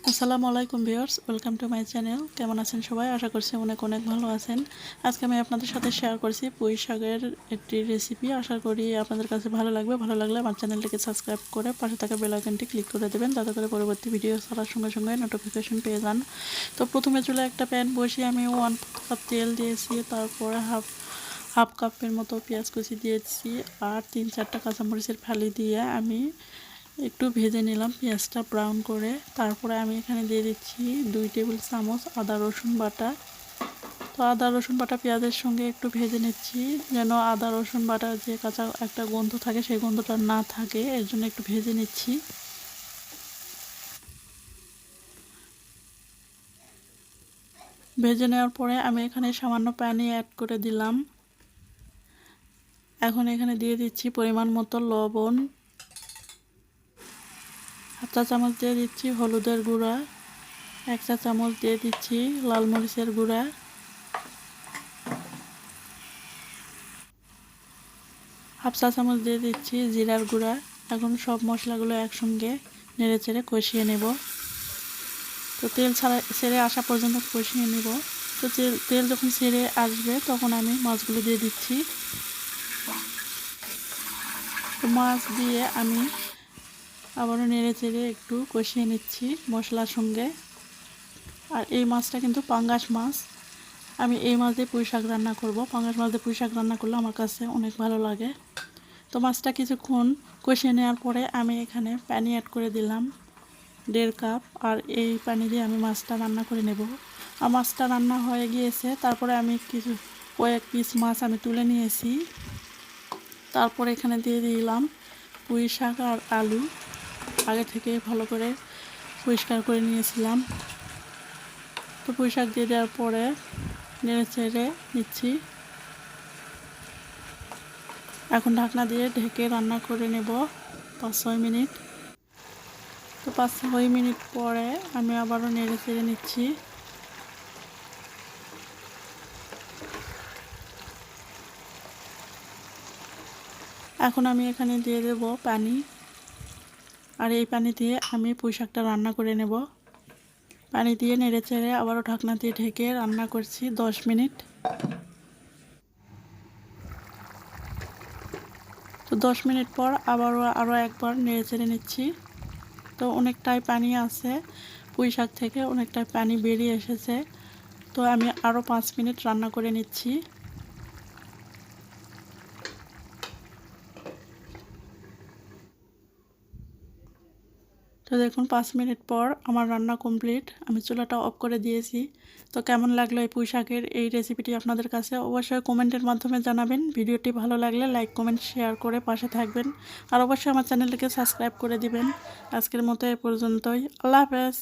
আসসালামু আলাইকুম viewers, welcome to my channel. কেমন আছেন সবাই? আশা করছি অনেক অনেক ভালো আছেন। আজকে আমি আপনাদের সাথে শেয়ার করছি পুঁই শাকের একটি রেসিপি। আশা করি আপনাদের কাছে ভালো লাগবে। ভালো লাগলে আমার চ্যানেলটিকে সাবস্ক্রাইব করে পাশে থাকা বেল আইকনটি ক্লিক করে দেবেন, যাতে করে পরবর্তী ভিডিও ছাড়ার সঙ্গে সঙ্গে নোটিফিকেশন পেয়ে যান। তো প্রথমে চুলায় একটা প্যান বসিয়ে আমি 1 কাপ তেল দিয়েছি, তারপরে হাফ কাপের মতো পেঁয়াজ কুচি দিয়েছি আর 3-4টা কাঁচামরিচের ফালি দিয়ে আমি একটু ভেজে নিলাম পেঁয়াজটা ব্রাউন করে। তারপরে আমি এখানে দিয়ে দিচ্ছি 2 টেবিল চামচ আদা রসুন বাটা। তো আদা রসুন বাটা পেঁয়াজের সঙ্গে একটু ভেজে নিচ্ছি, যেন আদা রসুন বাটার যে কাঁচা একটা গন্ধ থাকে সেই গন্ধটা না থাকে, এর জন্য একটু ভেজে নিচ্ছি। ভেজে নেওয়ার পরে আমি এখানে সামান্য পানি অ্যাড করে দিলাম। এখন এখানে দিয়ে দিচ্ছি পরিমাণ মতো লবণ, হাফ চা চামচ দিয়ে দিচ্ছি হলুদের গুঁড়া, 1 চা চামচ দিয়ে দিচ্ছি লাল মরিচের গুঁড়া, হাফ চা চামচ দিয়ে দিচ্ছি জিরার গুঁড়া। এখন সব মশলাগুলো একসঙ্গে নেড়েচেড়ে কষিয়ে নেব। তো তেল ছেড়ে আসা পর্যন্ত কষিয়ে নেব। তো তেল যখন ছেড়ে আসবে তখন আমি মাছগুলো দিয়ে দিচ্ছি। তো মাছ দিয়ে আমি আবারও নেড়েচেড়ে একটু কষিয়ে নিচ্ছি মশলার সঙ্গে। আর এই মাছটা কিন্তু পাঙ্গাস মাছ। আমি এই মাছ দিয়ে পুঁই শাক রান্না করব। পাঙ্গাস মাছ দিয়ে পুঁই শাক রান্না করলে আমার কাছে অনেক ভালো লাগে। তো মাছটা কিছুক্ষণ কষিয়ে নেওয়ার পরে আমি এখানে পানি অ্যাড করে দিলাম 1.5 কাপ। আর এই পানি দিয়ে আমি মাছটা রান্না করে নেব। আর মাছটা রান্না হয়ে গিয়েছে, তারপরে আমি কয়েক পিস মাছ আমি তুলে নিয়েছি। তারপরে এখানে দিয়ে দিলাম পুঁই শাক আর আলু। আগে থেকে ভালো করে পরিষ্কার করে নিয়েছিলাম। তো পুঁই শাক দিয়ে দেওয়ার পরে নেড়ে চেড়ে নিচ্ছি। এখন ঢাকনা দিয়ে ঢেকে রান্না করে নেব 5-6 মিনিট। তো 5-6 মিনিট পরে আমি আবারও নেড়ে চেড়ে নিচ্ছি। এখন আমি এখানে দিয়ে দেব পানি। আর এই পানি দিয়ে আমি পুঁই শাকটা রান্না করে নেব। পানি দিয়ে নেড়ে চেড়ে আবারও ঢাকনা দিয়ে ঢেকে রান্না করছি 10 মিনিট। তো 10 মিনিট পর আরও একবার নেড়ে চেড়ে নিচ্ছি। তো অনেকটাই পানি আছে, পুঁই শাক থেকে অনেকটাই পানি বেরিয়ে এসেছে। তো আমি আরও 5 মিনিট রান্না করে নিচ্ছি। তো দেখুন 5 মিনিট পর আমার রান্না কমপ্লিট। আমি চুলাটা অফ করে দিয়েছি। তো কেমন লাগলো এই পুঁই শাকের এই রেসিপিটি আপনাদের কাছে? অবশ্যই কমেন্টের মাধ্যমে জানাবেন। ভিডিওটি ভালো লাগলে লাইক কমেন্ট শেয়ার করে পাশে থাকবেন। আর অবশ্যই আমার চ্যানেলটিকে সাবস্ক্রাইব করে দিবেন। আজকের মতো এ পর্যন্তই। আল্লাহ হাফেজ।